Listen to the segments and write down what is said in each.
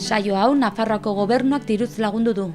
Saio hau Nafarroako gobernuak diruz lagundu du.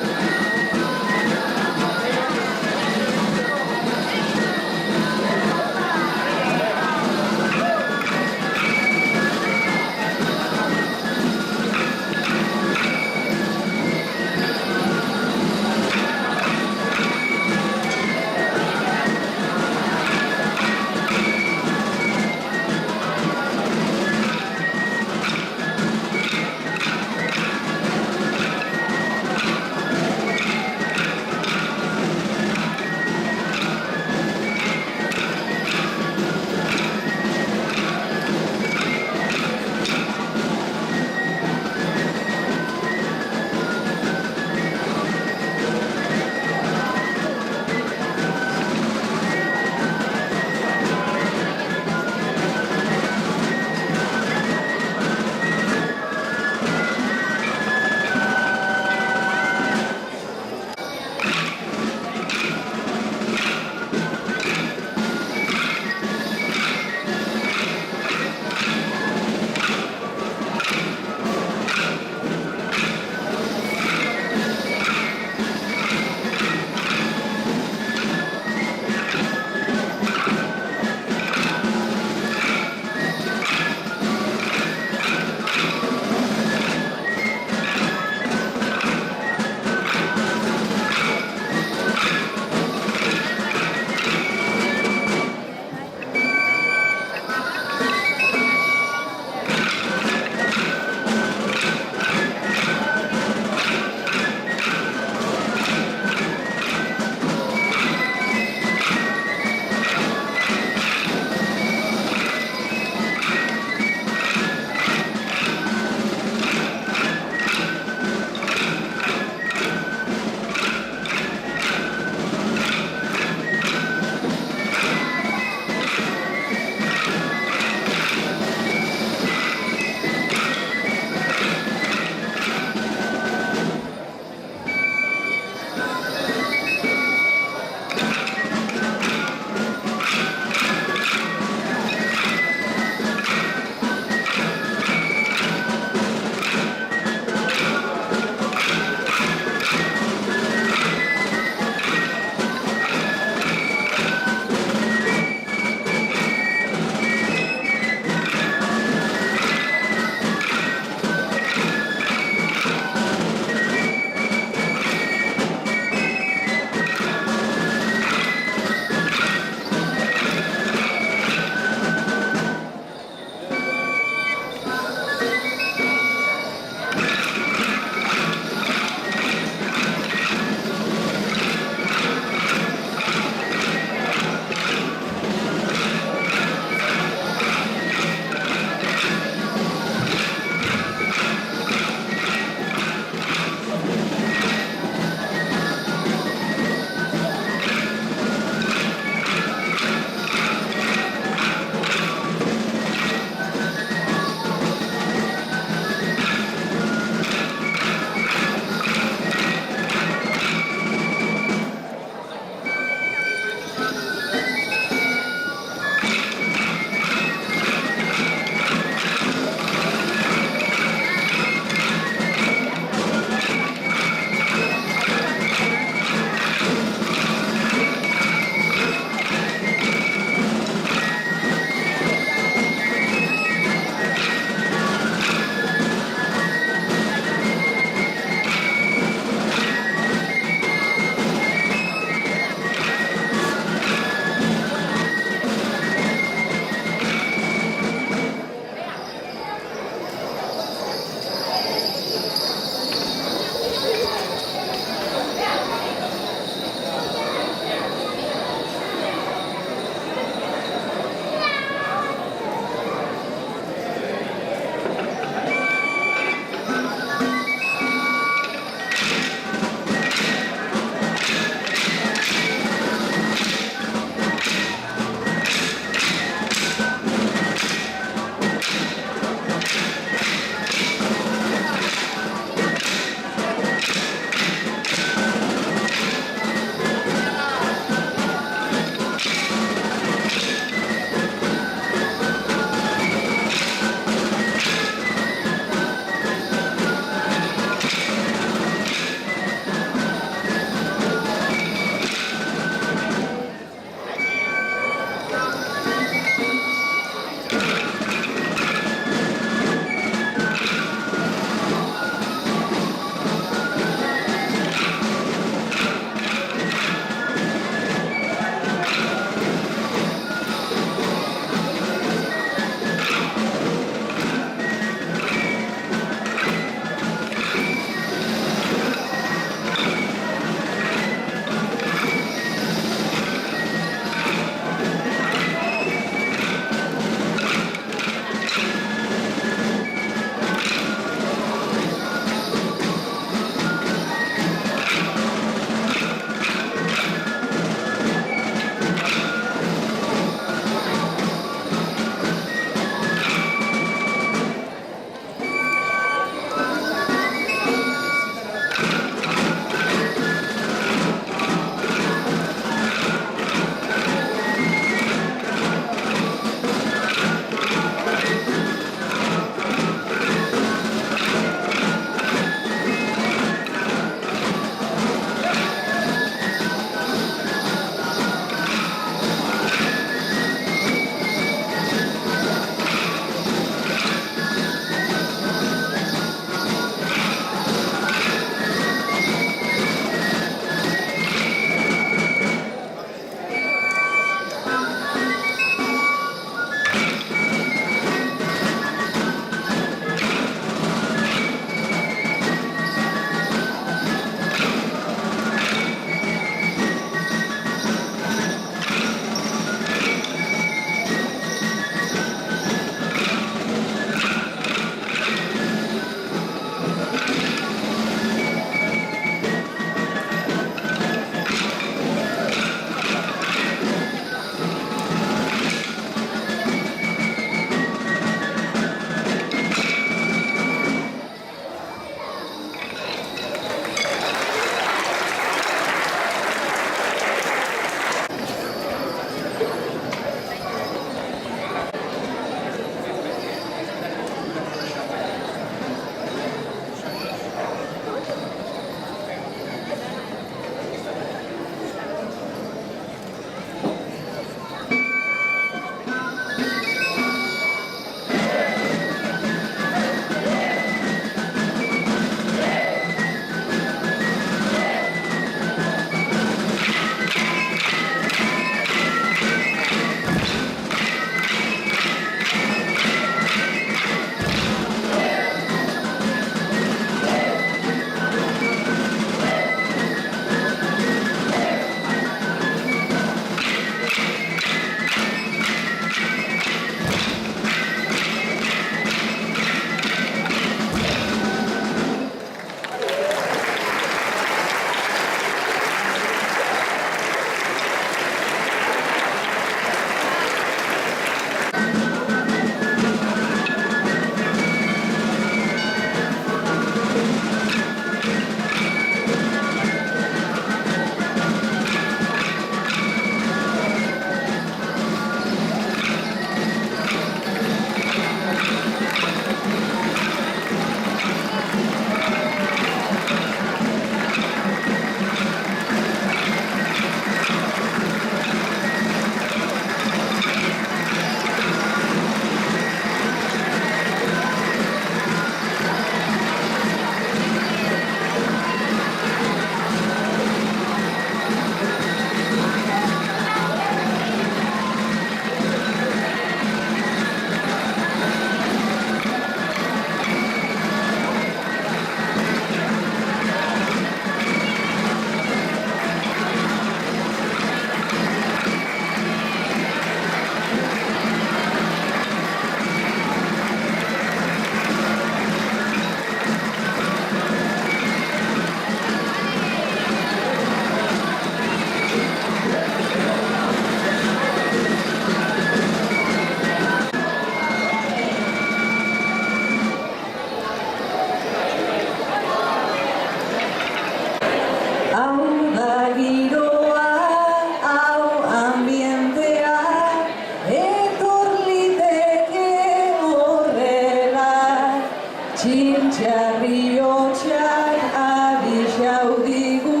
Txintxarri hotxak abixau digu,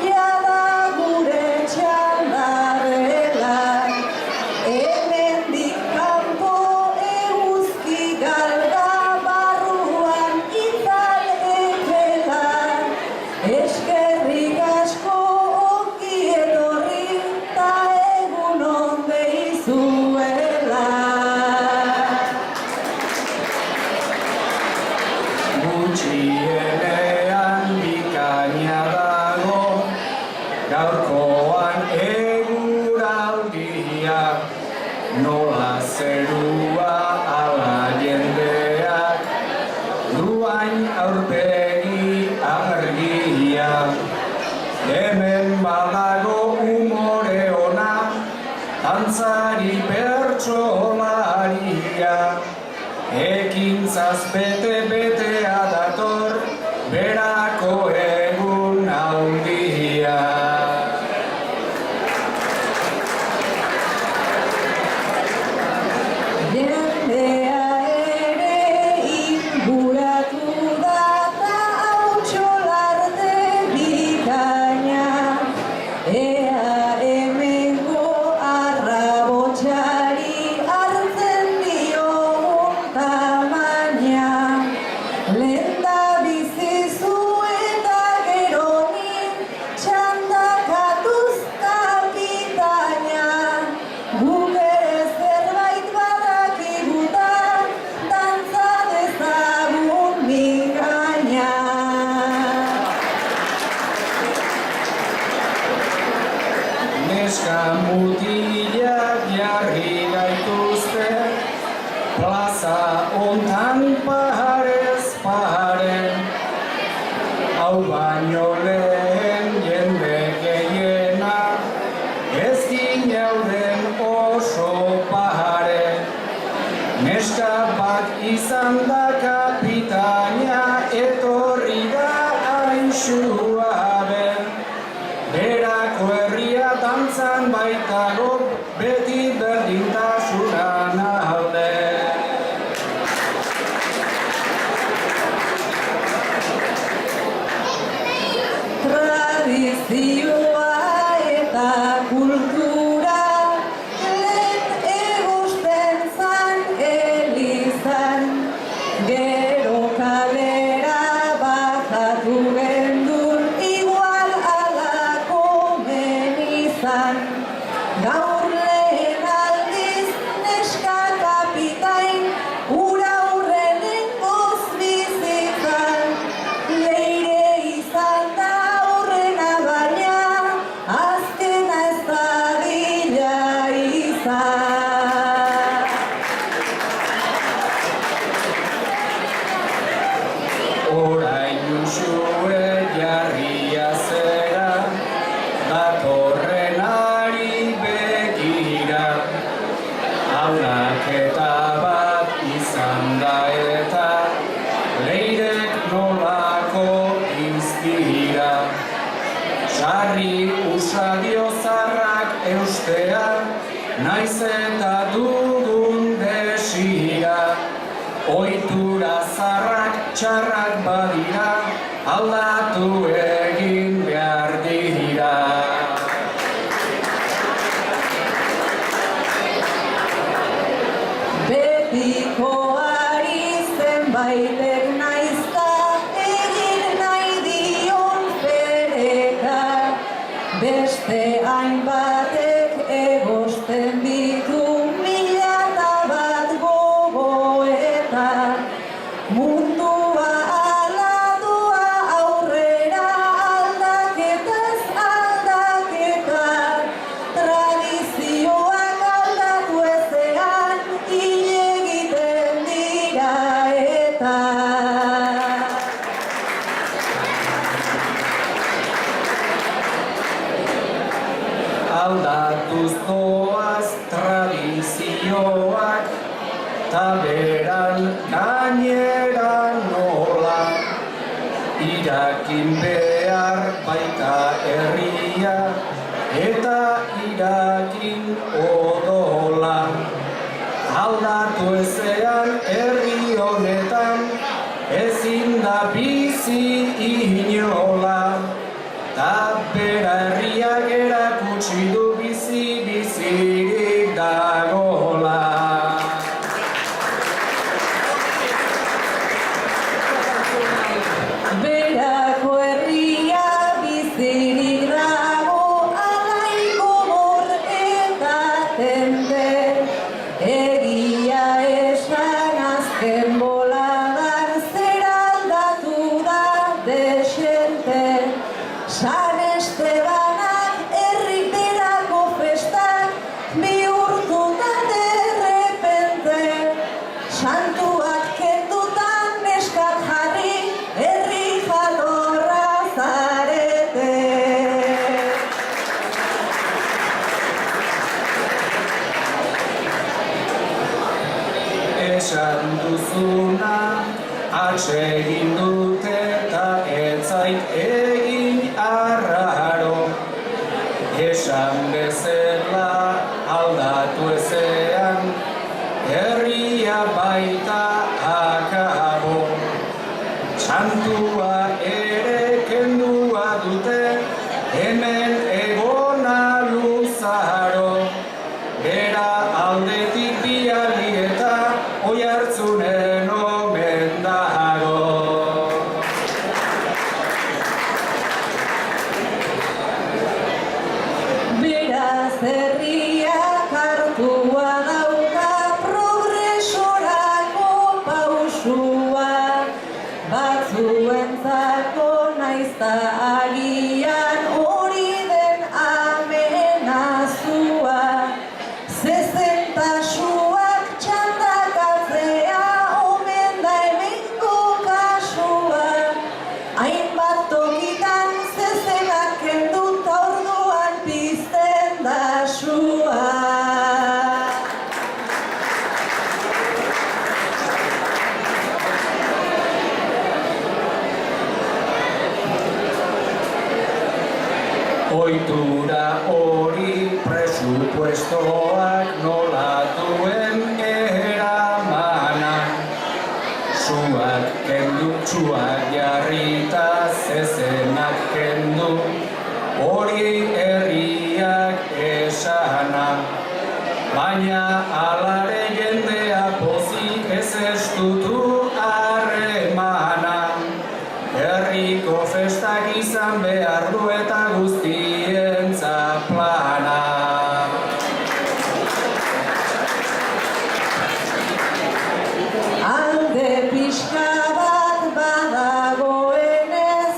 jada gure txandarrela. Hemendik kanpo eguzki galda, barruan itzal epela. Eskerrik asko ongi etorri, ta egun on deizuela. Gutxienean bikaina dago, gaurkoan eguraldia, nola zerua ala jendeak, duain aurpegi argia. Hemen badago umore ona, dantzari bertsolaria. Ekintzaz bete-betea dator, berako egun handia. Jendea ere inguratu da ta hautsolarte bikaina. Ea hemengo arrabotxari hartzen diogun tamaina. Lehendabizizu eta geronin txandakatuz kapitaina. Guk ere zerbait badakiguta, dantza dezagun bikaina. Neska mutilak jarri gaituzte, plaza ontan paharez pahare. Hau baino lehen jende gehiena, ez ginauden oso pahare. Neska bat izan da kapitaina, etorri da hain suabe. Berako herria dantzan baitago, beti berdintasunan alde. Tradizioa eta kultura lehen egosten zan elizan. Gero kalera bajatu gendun, igual alako menizan. Gaur lehen aldiz neska kapitain, ura hurrenengoz bizitzan. Leire izan da aurrena baina, azkena ez dadila izan. Orain usue jarria zera, datorrenari begira. Aldaketa bat izan da eta, leirek nolako iztira. Sarri usadio zarrak eustea, naiz eta dugun desira. Ohitura zarrak txarrak badira, aldatu egin behar dira. Betikoari zenbaitek naizta egin nahi dion fereka. Beste hainbatek egosten ditu mila eta bat gogoeta. Mundua ala doa aurrera, aldaketaz aldaketa. Tradizioak aldatu ezean, hil egiten dira eta. Aldatuz doaz tradizioak, ta beran gainera nola. Irakin behar baita herria, eta irakin odola. Aldatu ezean herri honetan, inola, ta bera herriak erakutsi du bizirik dagola. Berako herria bizirik dago, alaiko bor eta tende. Egia esan azken boladan zer aldatu da desente. San Estebanak herri berako festak bihurtu da derrepente. Santuak kendutan neskak jarri, herri jatorra zarete. Esan duzuna atsegin dute eta ez zait egin arraro. Esan bezala aldatu ezean, herria baita akabo. Santua ere kendua dute, hemen egona luzaro. Bera aldetik biali eta oihartzunen omen dago. Beraz herriak hartua dauka progresorako pausua. Batzuentzako naizta agian hori den amenazua. Zezentasuak txandakatzea omen da hemengo kasua. Hainbat tokitan zezenak kendut orduan pizten da sua. Ohitura hori presupuestoak nola duen eramanak. Suak kendu, suak jarrita zezenak kendu, hori herriak esana. Baina alare jendea pozik ez estutu harremana. Herriko festak izan behar du eta guztientzat plana. Alde pixka bat badagoenez,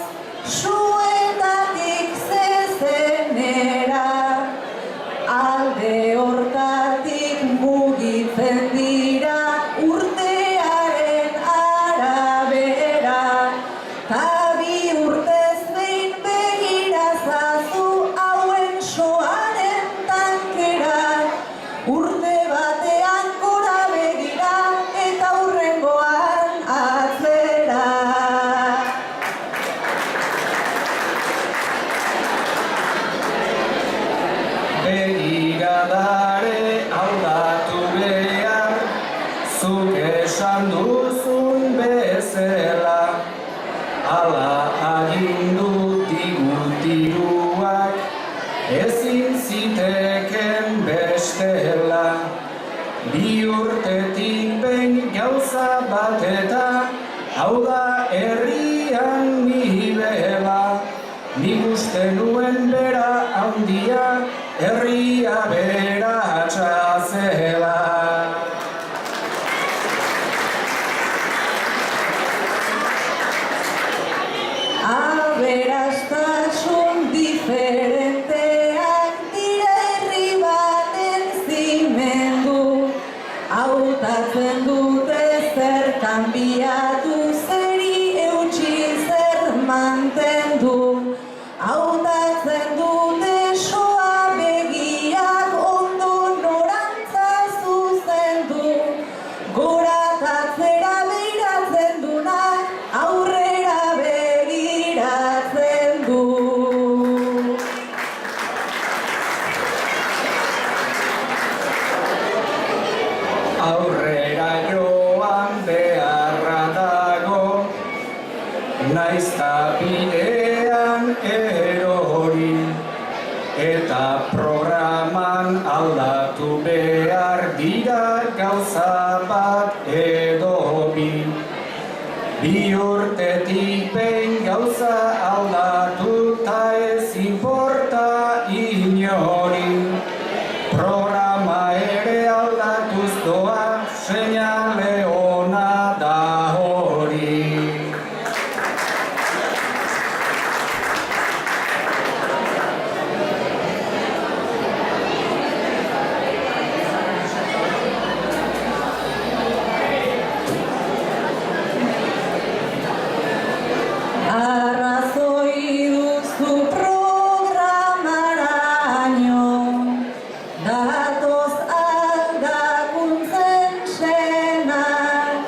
suetatik zezenera. Alde hortatik mugitzen dira urtearen arabera. Ta bi urtez behin begirazazu hauen soaren tankera. Urte batean gora begira eta hurrengoan atzera. Begiradare aldatu behar, zuk esan duzun bezala. Ala agindu digutiruak, ezin ziteken bestela. Bi urtetik behin gauza bat eta, hau da herrian nibela. Nik uste nuen bera handia, herria beratsa zela. Aberastasun diferenteak dira herri baten zimendu. Hautatzen dute zer kanbiatu, zeri eutxi zer mantendu. Hautatzen dute soa begiak ondo norantza zuzendu. Gora eta atzera begiratzen dunak aurrera begiratzen du. Aurrera joan beharra da naizta bidean erori, eta programan aldatu behar dira gauza bat edo bi. Bi urtetik behin gauza aldatu ta ez importa inori. Programa ere aldatuz doa, seinale ona da hori. Arrazoi duzu programaraino, datoz aldakuntzen senak,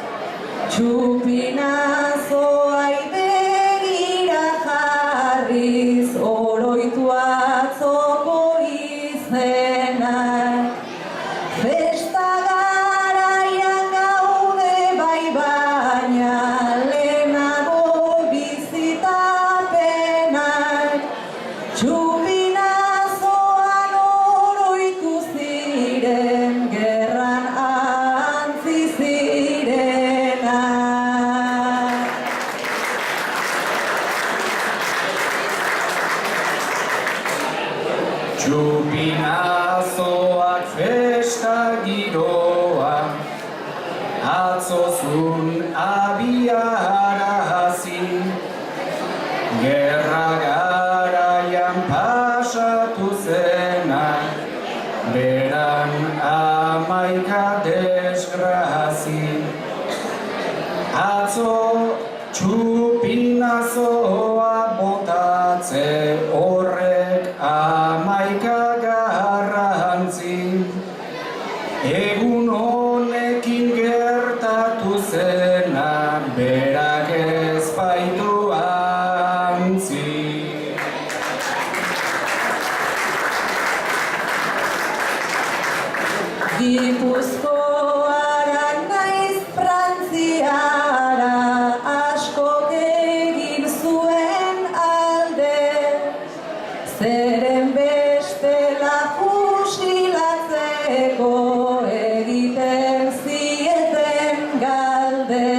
txupinazoai begira jarriz, oroitu atzoko izenak. Festa garaian gaude bai baina lehenago bizitapenak, txupinazoan oroitu ziren gerran antzi zirenak. Txupinazoak festa giroa, atzozun abiarazi, gerra garaian pasatu zena, beran 11 desgrazi. Atzo txupinazoa botatze horrek 11 garrantzi. Egun honekin gertatu zena, berak ez baitu antzi. Gipuzkoara naiz Frantziara, askok egin zuen alde, zeren bestela fusilatzeko egiten zieten galde.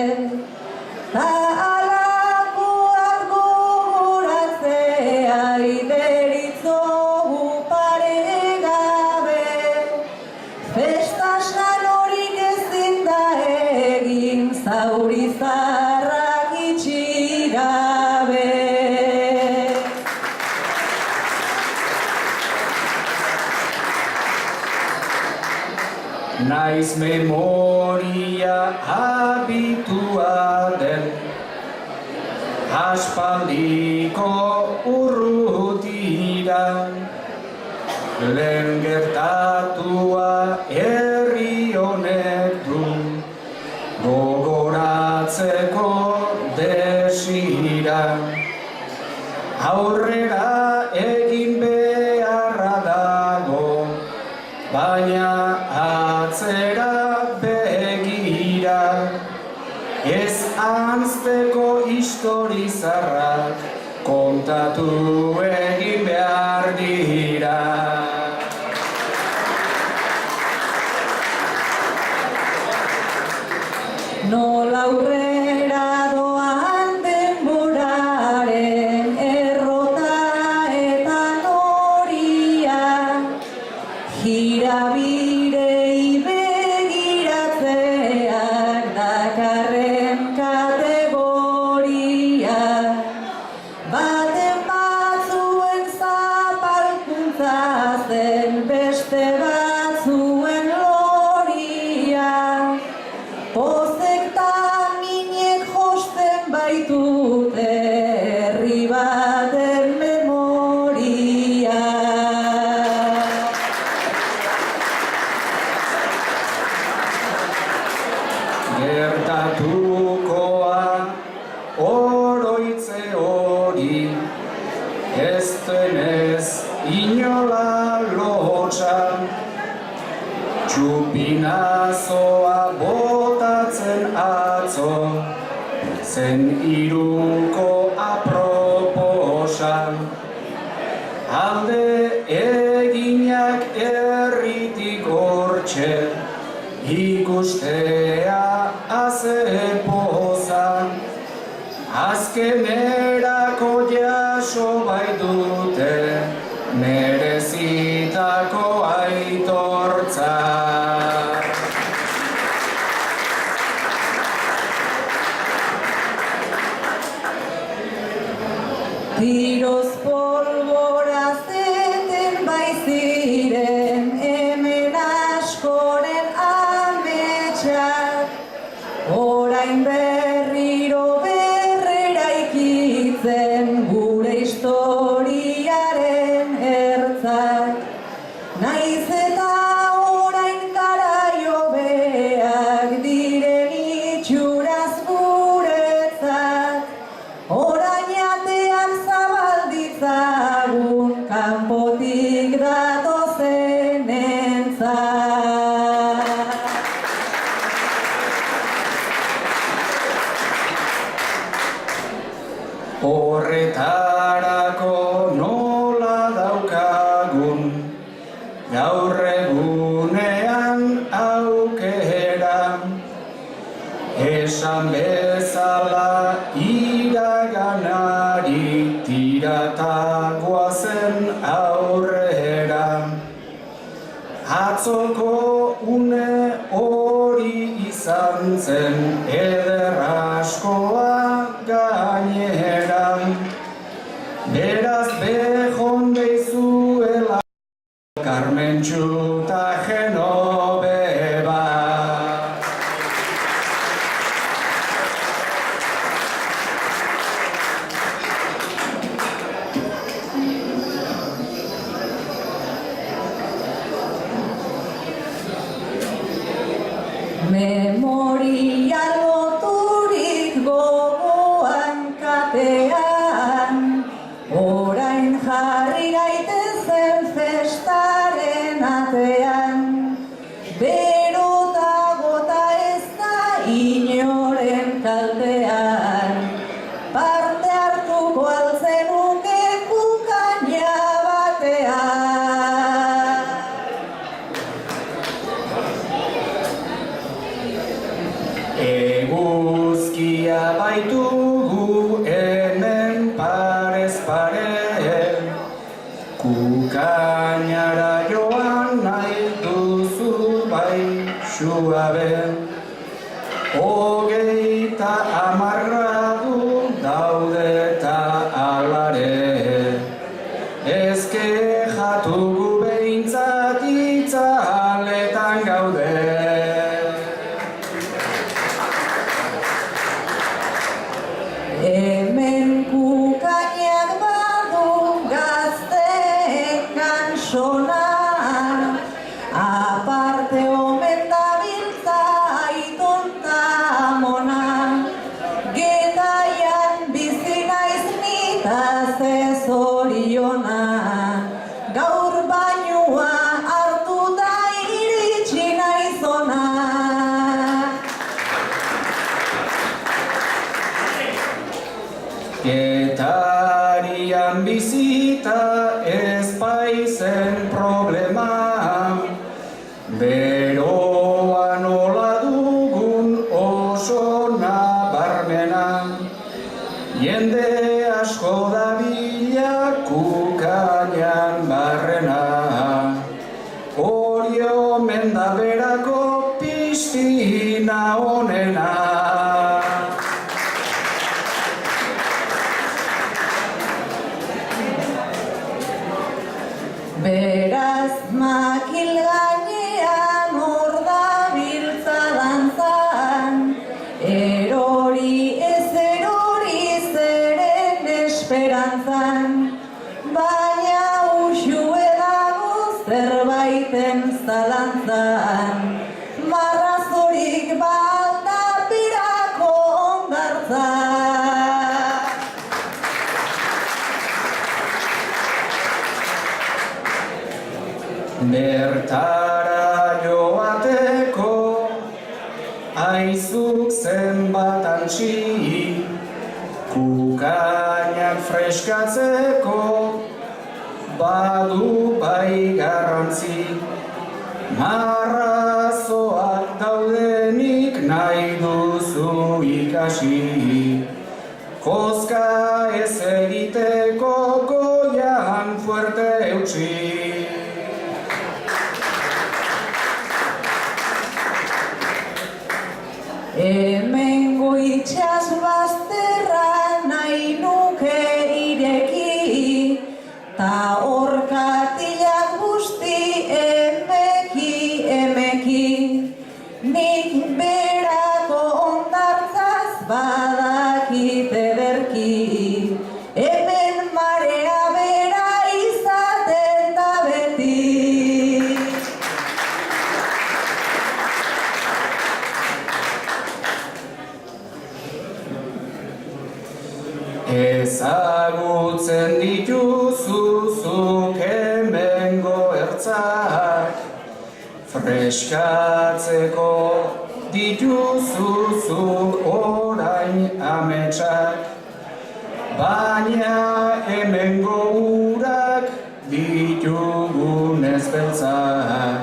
Ta alakoak gogoratzea ideritzogu paregabe, festa sanorik ezin da egin zauri zarrak itxi gabe. Naiz memoria habitua den, aspaldiko urrutira, lehen gertatua herri honek du, gogoratzeko desira. Aurrera egin beharra dago, baina atzera begira, ez anzteko histori zarrak kontatu egin behar dira. Nola aurrera doan denboraren errota eta noria, jirabirei begiratzeak dakarren kategoria. Baten batzuen zapalkuntza zen, beste batzuen loria. Pozek ta minek josten baitute herri baten memoria. Gertatukoa oroitze hori, ez denez inola lotxan, txupinazoa botatzen atzo, zen iruko alde eginak herritik hortxe, ikustea azepozan, azkenerako jaso baitute, merezitako aitortza. Tiroz polvorazten baiziren hemen askoren ametsak, orain berriro berreraikitzen gure historiaren ertzak. Naiz eta orain garaio beak diren itxuraz guretzat, orain ateak zabalditzagun kanpotik datozenentzat. Horretarako nola daukagun, gaur egunean aukera, esan bezala iraganari tiratakoa zen aurrera. Atzoko une hori izan zen eder askoa gainera, beraz bejon deizuela Carmentxu ta Genoveva. Memoria loturik gogoan katean, orain jarri gaitezen festaren atean. Bero eta gota ez da inoren kaltean, parte hartuko altzenuke kukaina batean. Eguzkia baitugu hemen parez pare, kukainara joan nahi duzu bai suabe. Hogeita 10 gradu daude eta alare, ez kexatugu behintzat itzaletan gaude. Hemen kukainak badu gazteek kansona, aparte omen dabiltza aitonta amona. Getaian bizi naiz nitaz ez oriona, gaur bainua hartuta iritsi naiz ona. Getarian bizita ez baizen problema, beroa nola dugun oso nabarmena. Jende asko dabila kukainan barrena, hori omen da berako piztina onena. Beraz makil gainean hor dabiltza dantzan, erori ez erori zeren esperantzan, baina uxue dago zerbaiten zalantzan, marrazorik balda birako ondartzan. Bertara joateko, aizuk zenbat antxi, kukainak freskatzeko, badu bai garrantzi. Marrazoak daudenik nahi duzu ikasi. Koska ez egiteko goian fuerte eutsi. Hemengo itxas bazterra nahi nuke ireki, ta orkatilak guzti emeki. Nik berako ondartzaz badakit ederki, hemen marea bera izaten da beti. Ezagutzen dituzuzuk hemengo ertzak, freskatzeko dituzuzuk orain ametsak, baina hemengo urak ditugunez beltzak,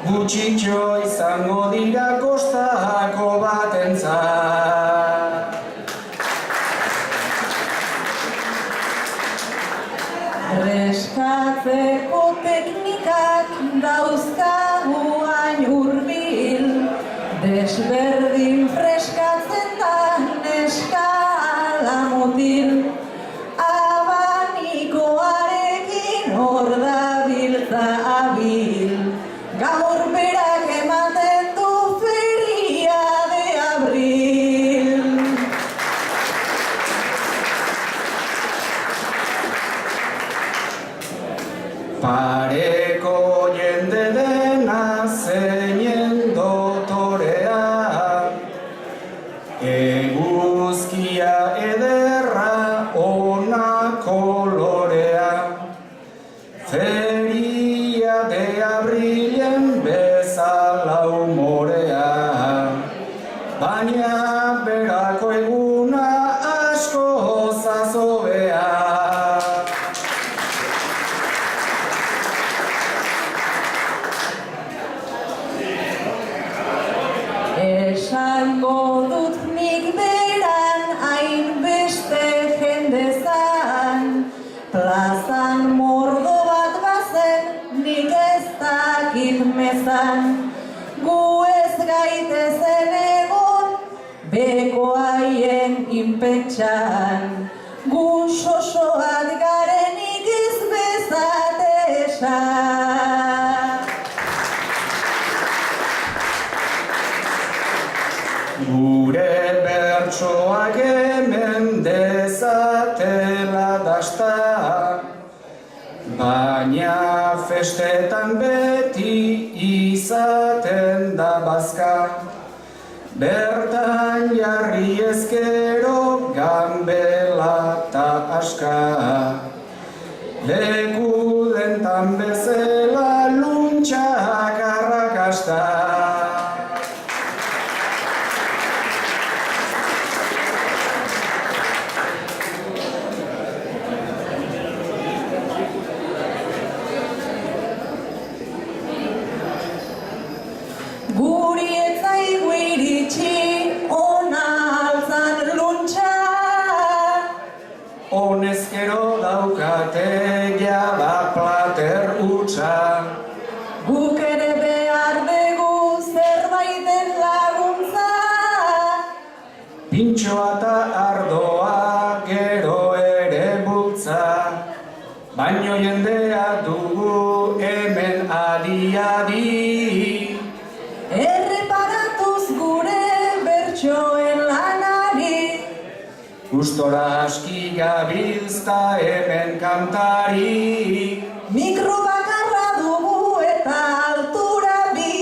gutxitxo izango dira kostako batentzat. Freskatzeko teknikak dauzkagu hain hurbil, desberdin freskatzen da neska ala mutil. Abanikoarekin hor dabiltza abil, gaur berak ematen du feria de abril. Pareko jende dena zeinen dotorea, eguzkia ederra ona kolorea, feria de abrilen bezala humorea, baina berako eguna asko zazobea. Esango dut nik beran hainbeste jendezan, plazan mordo bat bazen nik ez dakit mezan. Gu ez gaitezen egon beko haien inpentsan, gu sosoak garenik ez bezate esan. Gure bertsoak hemen dezatela dasta, baina festetan beti izaten da bazka. Bertan jarri ezkero ganbela ta aska, leku dentan bezala luntxak arrakasta. Guri ez zaigu iritsi ona altzan luntxa, Honezkero daukate jada plater hutsa, guk ere behar dugu zerbaiten laguntza. pintxoa eta ardoa gero ere bultza, baino jendea dugu hemen adi-adi. Erreparatuz gure bertsoen lanari, Gustora aski gabiltzta hemen kantari, mikro bakarra dugu eta altura bi,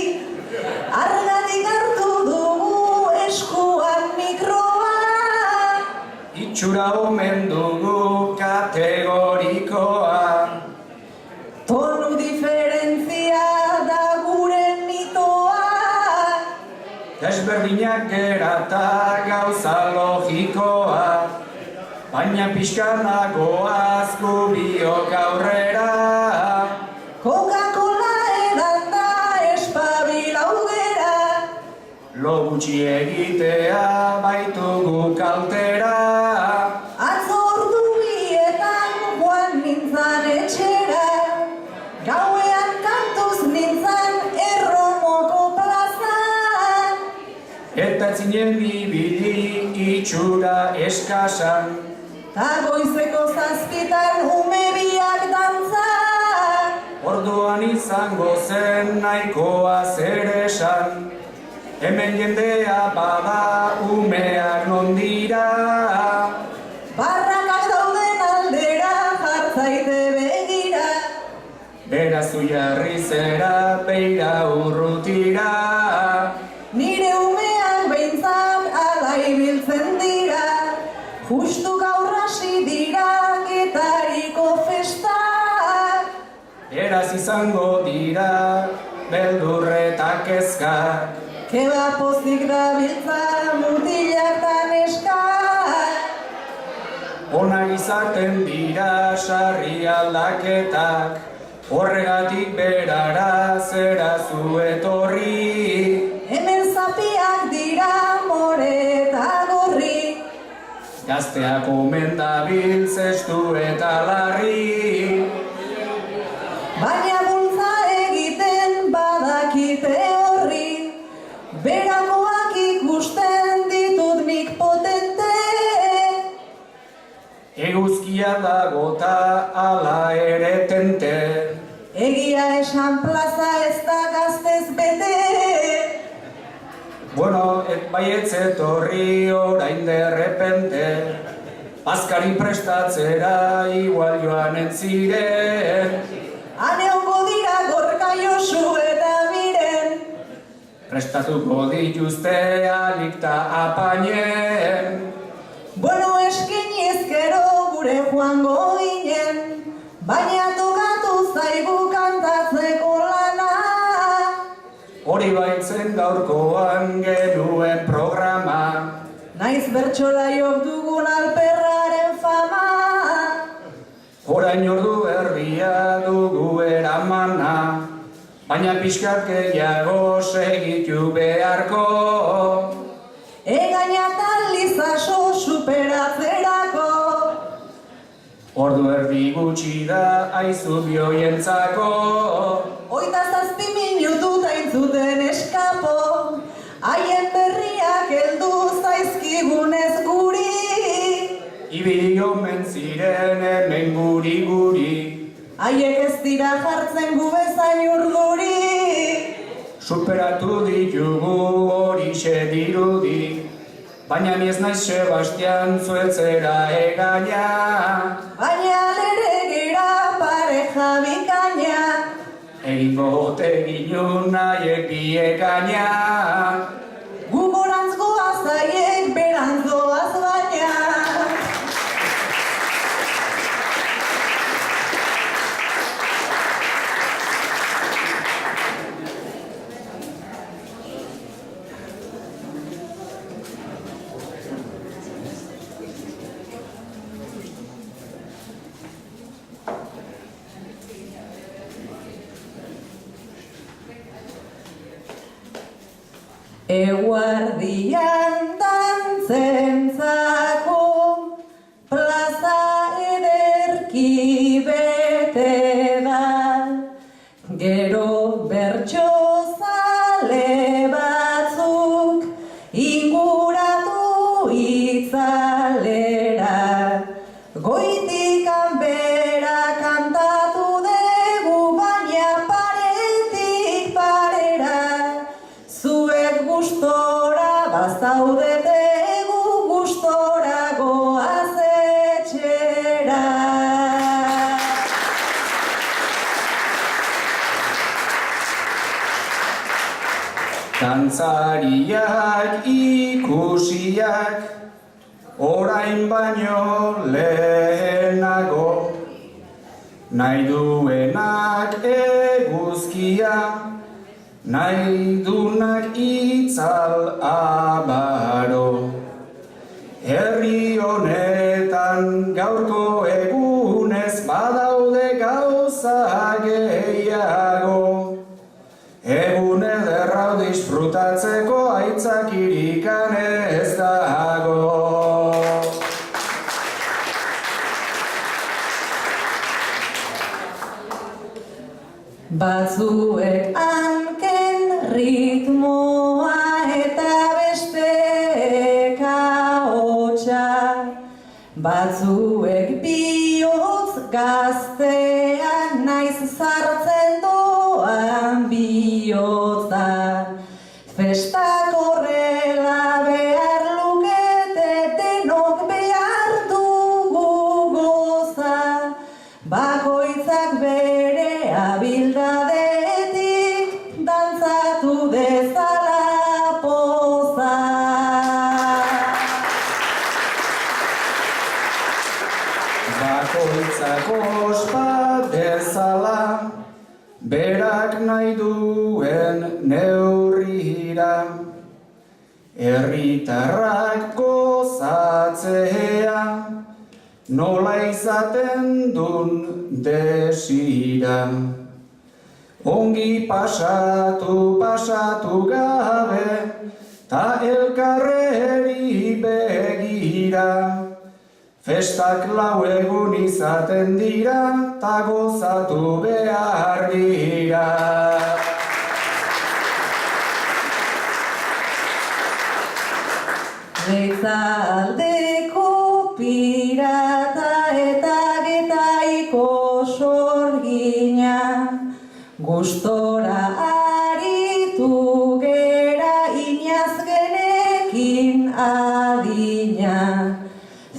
argatik hartu dugu eskuan mikroa. itxura omen dugu kategorikoa. Tonu diferentzia da gure mitoa, Desberdinak gerata gauza logikoa, baina pixkanagoaz gubiok aurrera. Coca-Cola edan da espabil augera. Lo gutxi egitea baitugu kaltera. Atzo ordu bietan joan nintzan etxera. Gauean kantuz nintzan Erromoko plazan. Eta zinen ibili itxura eskasan. Ta goizeko 7 ume biak dantzan. Orduan izango zen nahikoa zer esan. Hemen jendea bada umeak non dira. Barrakak dauden aldera jartzaite begira. Beraz zu jarri zera beira urrutira. Nire umeak behintzat ala ibiltzen dira. Justu gaur hasi dira Getariko festak. Beraz izango dira beldurretak kezkak. Keba pozik dabiltza mutilak ta neskak. Onak izaten dira sarri aldaketak. Horregatik berara zera zu etorri. Hemen zapiak dira more eta gorri. Gazteak omen dabil zestu eta larri. Baina bultza egiten badakite horri. Berakoak ikusten ditut nik potente. Eguzkia dago ta ala ere tente. Egia esan plaza ez da gaztez bete. Bueno, baietz etorri orain derrepente. Azkari prestatzera igual joan ez ziren. Aneongo dira Gorka Josu eta Miren. Prestatuko dituzte alik ta apainen. Bueno, eskini ezkero gure joango ginen. Baina tokatu zaigu kantatzeko lana. Hori baitzen gaurkoan genuen programa. Naiz bertsolaiok dugun alperraren fama. Orain ordu berria dugu eramana. Baina pixkat gehiago segitu beharko. Egaina tal lizaso superatzerako. Ordu erdi gutxi da aizu bioientzako. 27 minutu taintzuten eskapo. Haien berriak heldu zaizkigunez guri. Ibili omen ziren hemen guri-guri. Haiek ez dira jartzen gu bezain urduri. Superatu ditugu horixe dirudi. Baina ni ez naiz Sebastian zuetzera egaina. Baina lere gira pareja bikaina. Egingo ote ginen nahiek biekaina. Gu gorantz goaz haiek berantz doaz baina. Eguardian dantzentzako plaza ederki bete da. Gero bertso zale batzuk inguratu itzalera. Goitik kanbera kantatu dugu baina paretik parera. Zuek gustora bazaudete gu gustora goaz etxera. Dantzariak ikusiak orain baino lehenago. Nahi duenak eguzkia, nahi dunak itzal abaro. Herri honetan gaurko egunez badaude gauza gehiago. Egun ederra hau disfrutatzeko aitzakirik ez dago. Batzuek hanken ritmoa eta besteek ahotsa, batzuek bihotz gaztean naiz sartzen doan bihotza. Festak horrela behar lukete denok behar dugu goza, bakoitzak bere abildadetik dantzatu dezala poza. Bakoitzak ospa dezala, berak nahi duen neurrira, herritarrak gozatzea, nola izaten dun desira. Ongi pasatu gabe, ta elkarreri begira. Festak lau egun izaten dira, ta gozatu behar dira. Leizaldeko pirata eta Getaiko sorgina, gustora aritu gera inaz genekin adina.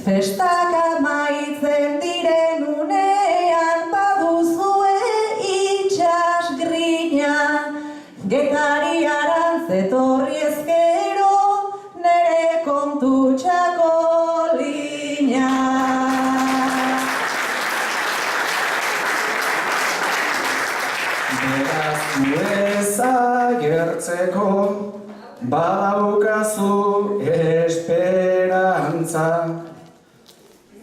Festak amaitzen diren unean baduzue itxas grina, Getari arantz etorri ezkero nere kontutxako lina. Beraz ez agertzeko badaukazu esperantza,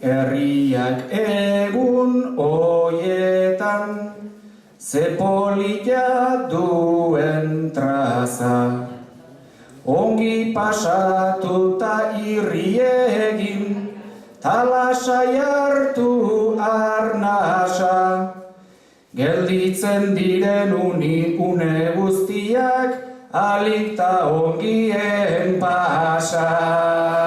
herriak egun hoietan ze polita duen traza. Ongi pasatu ta irri egin, ta lasai hartu arnasa. Gelditzen diren une guztiak alik ta ongien pasa.